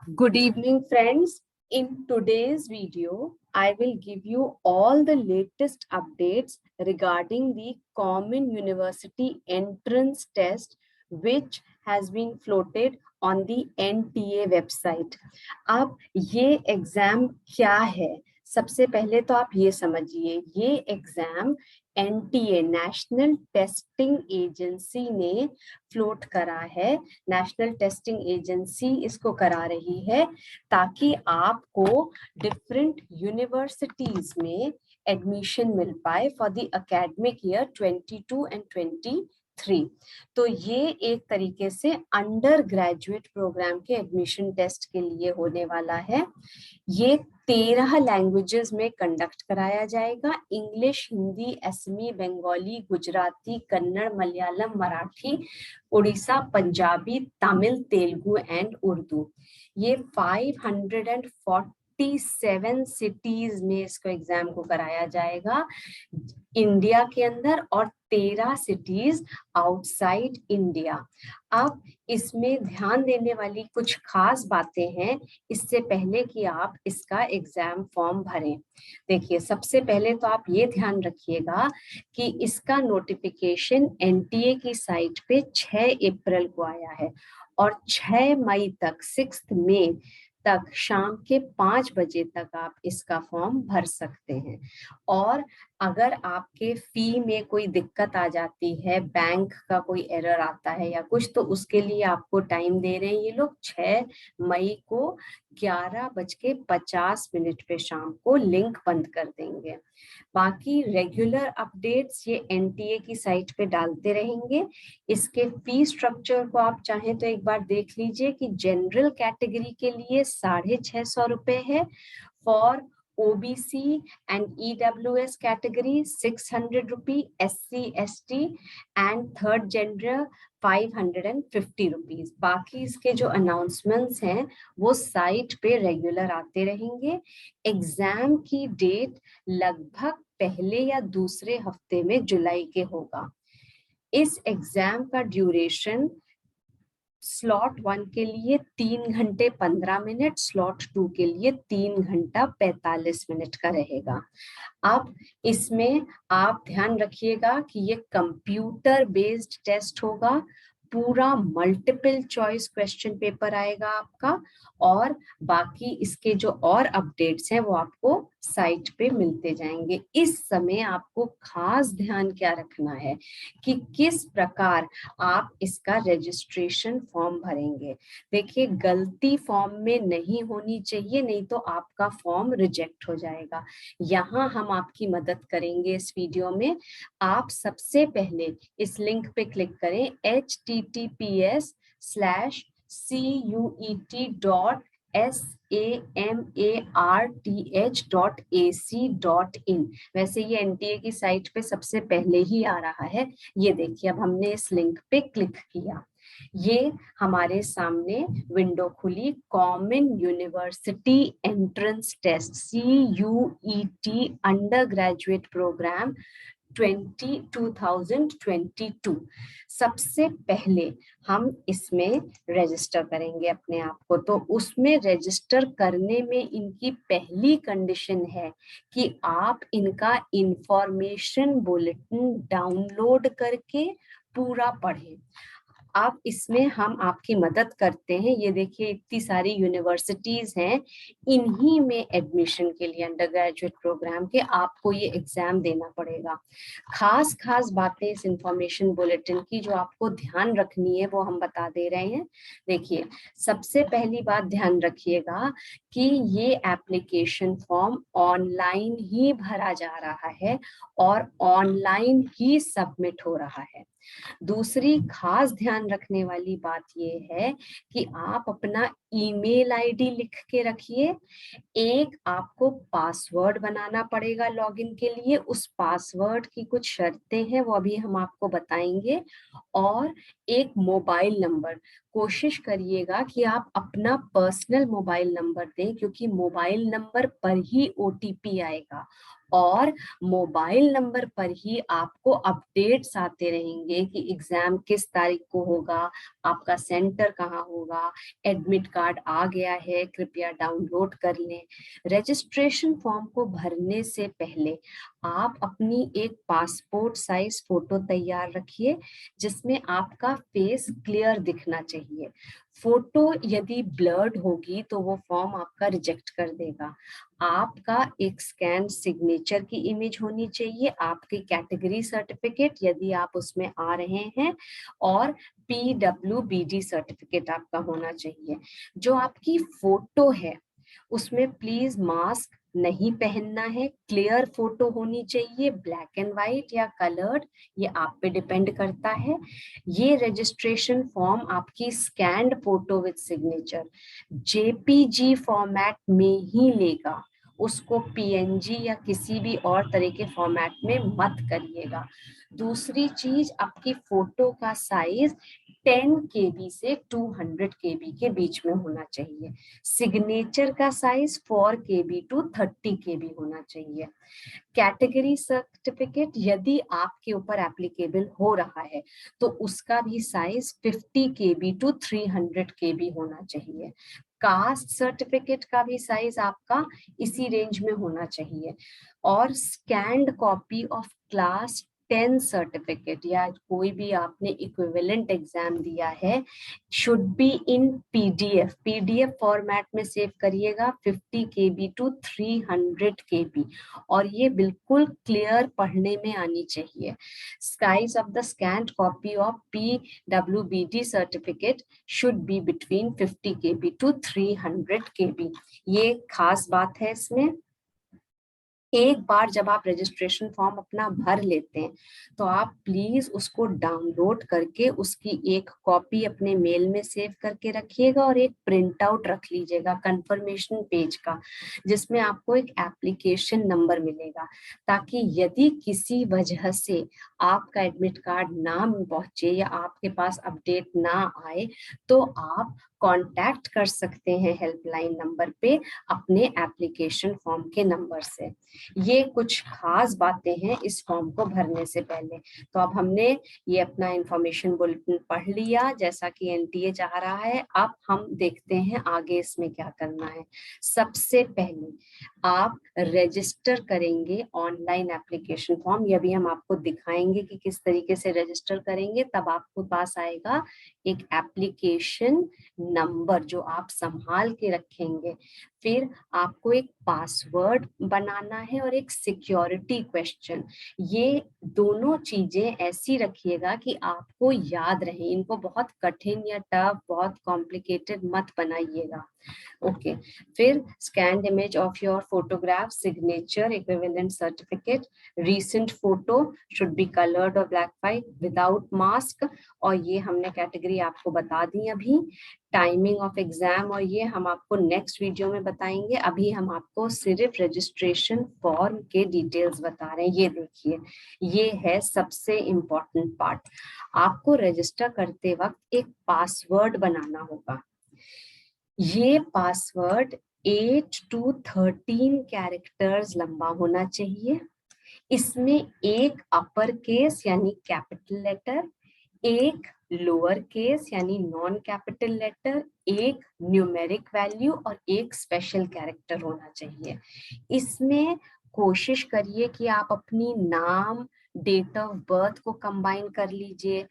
Good evening, friends. In today's video, I will give you all the latest updates regarding the Common University Entrance Test, which has been floated on the NTA website. अब ये exam क्या है? सबसे पहले तो आप ये समझिए, ये exam NTA national testing agency ने फ्लोट करा है। नेशनल टेस्टिंग एजेंसी इसको करा रही है ताकि आपको डिफरेंट यूनिवर्सिटीज में एडमिशन मिल पाए for the academic year 22 and 23। तो ये एक तरीके से अंडर ग्रेजुएट प्रोग्राम के एडमिशन टेस्ट के लिए होने वाला है। ये 13 लैंग्वेजेस में कंडक्ट कराया जाएगा। English, Hindi, Assamese, Bengali, Gujarati, Kannada, Malayalam, Marathi, Orissa, Punjabi, Tamil, Telugu and Urdu. ये 547 सिटीज में इसको एग्जाम को कराया जाएगा इंडिया के अंदर और 13 सिटीज आउटसाइड इंडिया। अब इसमें ध्यान देने वाली कुछ खास बातें हैं इससे पहले कि आप इसका एग्जाम फॉर्म भरें। देखिए, सबसे पहले तो आप ये ध्यान रखिएगा कि इसका नोटिफिकेशन एनटीए की साइट पे 6 अप्रैल को आया है और 6 मई तक 6 मई तक शाम के 5 बजे तक आप इसका फॉर्म भर सकते हैं। और अगर आपके फी में कोई दिक्कत आ जाती है, बैंक का कोई एरर आता है या कुछ, तो उसके लिए आपको टाइम दे रहे हैं ये लोग। 6 मई को 11:50 पे शाम को लिंक बंद कर देंगे। बाकी रेगुलर अपडेट्स ये एनटीए की साइट पे डालते रहेंगे। इसके फी स्ट्रक्चर को आप चाहें तो एक बार देख लीजिए कि जनरल कैटेगरी के लिए 650 रुपए है, for OBC and EWS category 600 rupee, SC ST and third gender 550 rupees। बाकी इसके जो अनाउंसमेंट्स हैं वो साइट पे रेगुलर आते रहेंगे। एग्जाम की डेट लगभग पहले या दूसरे हफ्ते में जुलाई के होगा। इस एग्जाम का ड्यूरेशन स्लॉट 1 के लिए 3 घंटे 15 मिनट, स्लॉट 2 के लिए 3 घंटा 45 मिनट का रहेगा। अब इसमें आप ध्यान रखिएगा कि ये कंप्यूटर बेस्ड टेस्ट होगा। पूरा मल्टीपल चॉइस क्वेश्चन पेपर आएगा आपका, और बाकी इसके जो और अपडेट्स हैं वो आपको साइट पे मिलते जाएंगे। इस समय आपको खास ध्यान क्या रखना है कि किस प्रकार आप इसका रजिस्ट्रेशन फॉर्म भरेंगे। देखिए, गलती फॉर्म में नहीं होनी चाहिए, नहीं तो आपका फॉर्म रिजेक्ट हो जाएगा। यहाँ हम आपकी मदद करेंगे इस वीडियो में। आप सबसे पहले इस लिंक पे क्लिक करें https://CUET.SAMARTH.AC.in। वैसे ये एनटीए की साइट पे सबसे पहले ही आ रहा है। ये देखिए, अब हमने इस लिंक पे क्लिक किया, ये हमारे सामने विंडो खुली। Common university entrance test CUET undergraduate programme 2022। सबसे पहले हम इसमें रजिस्टर करेंगे अपने आप को। तो उसमें रजिस्टर करने में इनकी पहली कंडीशन है कि आप इनका इंफॉर्मेशन बुलेटिन डाउनलोड करके पूरा पढ़ें। अब इसमें हम आपकी मदद करते हैं। ये देखिए, इतनी सारी यूनिवर्सिटीज हैं, इन्हीं में एडमिशन के लिए अंडर ग्रेजुएट प्रोग्राम के आपको ये एग्जाम देना पड़ेगा। खास खास बातें इस इंफॉर्मेशन बुलेटिन की जो आपको ध्यान रखनी है वो हम बता दे रहे हैं। देखिए, सबसे पहली बात ध्यान रखिएगा कि ये एप्लीकेशन फॉर्म ऑनलाइन ही भरा जा रहा है और ऑनलाइन ही सबमिट हो रहा है। दूसरी खास ध्यान रखने वाली बात ये है कि आप अपना ईमेल आईडी लिख के रखिए। एक आपको पासवर्ड बनाना पड़ेगा लॉगिन के लिए। उस पासवर्ड की कुछ शर्तें हैं, वो अभी हम आपको बताएंगे। और एक मोबाइल नंबर, कोशिश करिएगा कि आप अपना पर्सनल मोबाइल नंबर दें, क्योंकि मोबाइल नंबर पर ही OTP आएगा और मोबाइल नंबर पर ही आपको अपडेट्स आते रहेंगे कि एग्जाम किस तारीख को होगा, आपका सेंटर कहाँ होगा, एडमिट कार्ड आ गया है, कृपया डाउनलोड कर लें। रजिस्ट्रेशन फॉर्म को भरने से पहले आप अपनी एक पासपोर्ट साइज फोटो तैयार रखिए जिसमें आपका फेस क्लियर दिखना चाहिए। फोटो यदि ब्लर्ड होगी तो वो फॉर्म आपका रिजेक्ट कर देगा। आपका एक स्कैन सिग्नेचर की इमेज होनी चाहिए, आपकी कैटेगरी सर्टिफिकेट यदि आप उसमें आ रहे हैं, और PWBD सर्टिफिकेट आपका होना चाहिए। जो आपकी फोटो है उसमें प्लीज मास्क नहीं पहनना है, क्लियर फोटो होनी चाहिए, ब्लैक एंड व्हाइट या कलर्ड, ये आप पे डिपेंड करता है। ये रजिस्ट्रेशन फॉर्म आपकी scanned photo with signature JPG format में ही लेगा, उसको PNG या किसी भी और तरह के फॉर्मेट में मत करिएगा। दूसरी चीज, आपकी फोटो का साइज 10 KB से 200 KB के बीच में होना चाहिए। सिग्नेचर का साइज 4 KB to 30 KB होना चाहिए। कैटेगरी सर्टिफिकेट यदि आपके ऊपर एप्लीकेबल हो रहा है तो उसका भी साइज 50 KB to 300 KB होना चाहिए। कास्ट सर्टिफिकेट का भी साइज आपका इसी रेंज में होना चाहिए। और scanned copy of class 10 certificate या कोई भी आपने इक्विवेलेंट एग्जाम दिया है should be in PDF format में सेव करिएगा, 50 KB to 300 KB, और ये बिल्कुल क्लियर पढ़ने में आनी चाहिए। Size of the scanned copy of PWBD certificate should be between 50 KB to 300 KB। ये खास बात है इसमें। एक बार जब आप रजिस्ट्रेशन फॉर्म अपना भर लेते हैं तो आप प्लीज उसको डाउनलोड करके उसकी एक कॉपी अपने मेल में सेव करके रखिएगा और एक प्रिंट आउट रख लीजिएगा कंफर्मेशन पेज का, जिसमें आपको एक एप्लीकेशन नंबर मिलेगा, ताकि यदि किसी वजह से आपका एडमिट कार्ड ना पहुंचे या आपके पास अपडेट ना आए तो आप कांटेक्ट कर सकते हैं हेल्पलाइन नंबर पे अपने एप्लीकेशन फॉर्म के नंबर से। ये कुछ खास बातें हैं इस फॉर्म को भरने से पहले। तो अब हमने ये अपना इंफॉर्मेशन बुलेटिन पढ़ लिया जैसा कि एनटीए चाह रहा है। अब हम देखते हैं आगे इसमें क्या करना है। सबसे पहले आप रजिस्टर करेंगे ऑनलाइन एप्लीकेशन फॉर्म, ये भी हम आपको दिखाएंगे कि किस तरीके से रजिस्टर करेंगे। तब आपको पास आएगा एक एप्लीकेशन नंबर जो आप संभाल के रखेंगे। फिर आपको एक पासवर्ड बनाना है और एक सिक्योरिटी क्वेश्चन। ये दोनों चीजें ऐसी रखिएगा कि आपको याद रहे, इनको बहुत कठिन या टफ, बहुत कॉम्प्लिकेटेड मत बनाइएगा। ओके फिर scanned image of your photograph, signature, equivalent certificate, recent photo should be coloured और ब्लैक व्हाइट विदाउट मास्क, और ये हमने कैटेगरी आपको बता दी अभी। टाइमिंग ऑफ एग्जाम और ये हम आपको नेक्स्ट वीडियो में बताएंगे, अभी हम आपको सिर्फ रजिस्ट्रेशन फॉर्म के डिटेल्स बता रहे हैं। ये देखिए, ये है सबसे इम्पोर्टेंट पार्ट। आपको रजिस्टर करते वक्त एक पासवर्ड बनाना होगा। ये पासवर्ड 8 to 13 कैरेक्टर्स लंबा होना चाहिए। इसमें एक अपर केस यानी कैपिटल लेटर, एक लोअर केस यानी नॉन कैपिटल लेटर, एक न्यूमेरिक वैल्यू और एक स्पेशल कैरेक्टर होना चाहिए। इसमें कोशिश करिए कि आप अपनी नाम, डेट ऑफ बर्थ को कंबाइन कर लीजिए,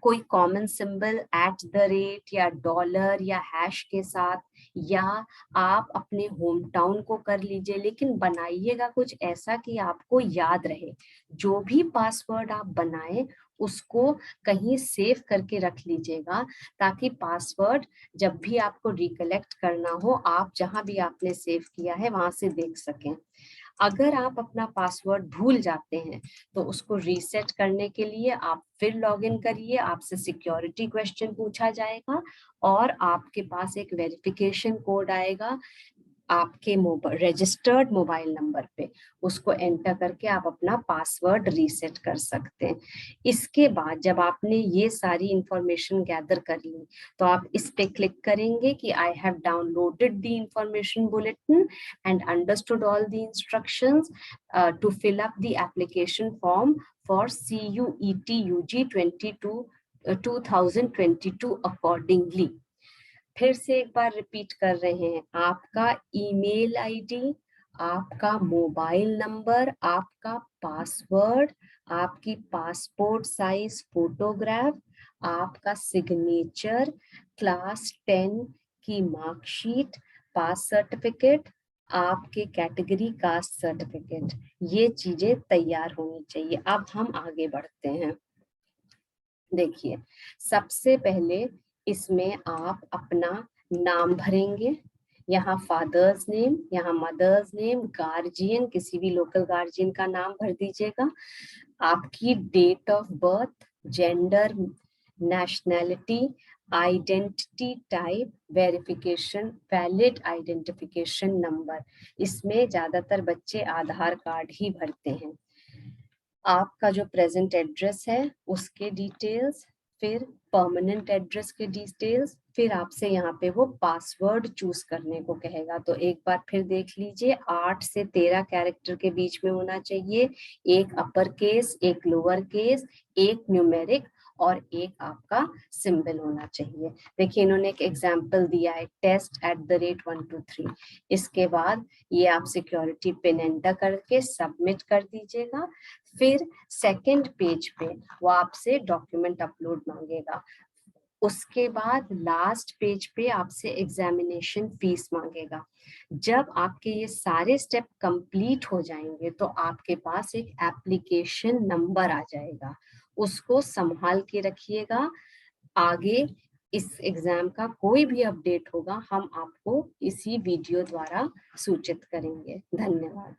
कोई कॉमन सिंबल @ या डॉलर या हैश के साथ, या आप अपने होम टाउन को कर लीजिए, लेकिन बनाइएगा कुछ ऐसा कि आपको याद रहे। जो भी पासवर्ड आप बनाएं उसको कहीं सेव करके रख लीजिएगा, ताकि पासवर्ड जब भी आपको रिकलेक्ट करना हो आप जहां भी आपने सेव किया है वहां से देख सकें। अगर आप अपना पासवर्ड भूल जाते हैं तो उसको रीसेट करने के लिए आप फिर लॉगिन करिए, आपसे सिक्योरिटी क्वेश्चन पूछा जाएगा और आपके पास एक वेरिफिकेशन कोड आएगा आपके रजिस्टर्ड मोबाइल नंबर पे उसको एंटर करके आप अपना पासवर्ड रीसेट कर सकते हैं। इसके बाद जब आपने ये सारी इंफॉर्मेशन गैदर कर ली तो आप इस पे क्लिक करेंगे कि I have downloaded the information bulletin and understood all the instructions to fill up the application form for CUET UG 2022 accordingly. फिर से एक बार रिपीट कर रहे हैं, आपका ईमेल आईडी, आपका मोबाइल नंबर, आपका पासवर्ड, आपकी पासपोर्ट साइज फोटोग्राफ, आपका सिग्नेचर, क्लास 10 की मार्कशीट, पास सर्टिफिकेट, आपके कैटेगरी कास्ट सर्टिफिकेट, ये चीजें तैयार होनी चाहिए। अब हम आगे बढ़ते हैं। देखिए, सबसे पहले इसमें आप अपना नाम भरेंगे। यहाँ फादर्स नेम, यहाँ मदर्स नेम, गार्जियन, किसी भी लोकल गार्जियन का नाम भर दीजिएगा। आपकी date of birth, gender, nationality, identity type, verification, valid identification number. इसमें ज्यादातर बच्चे आधार कार्ड ही भरते हैं। आपका जो प्रेजेंट एड्रेस है उसके डिटेल्स, फिर परमानेंट एड्रेस के डिटेल्स, फिर आपसे यहाँ पे वो पासवर्ड चूज करने को कहेगा। तो एक बार फिर देख लीजिए, 8 से 13 कैरेक्टर के बीच में होना चाहिए, एक अपर केस, एक लोअर केस, एक न्यूमेरिक और एक आपका सिंबल होना चाहिए। देखिए इन्होंने एक एग्जाम्पल दिया है, test@123। इसके बाद ये आप सिक्योरिटी पिन एंटर करके सबमिट कर दीजिएगा। फिर सेकंड पेज पे वो आपसे डॉक्यूमेंट अपलोड मांगेगा। उसके बाद लास्ट पेज पे आपसे एग्जामिनेशन फीस मांगेगा। जब आपके ये सारे स्टेप कंप्लीट हो जाएंगे तो आपके पास एक एप्लीकेशन नंबर आ जाएगा, उसको संभाल के रखिएगा। आगे इस एग्जाम का कोई भी अपडेट होगा हम आपको इसी वीडियो द्वारा सूचित करेंगे। धन्यवाद।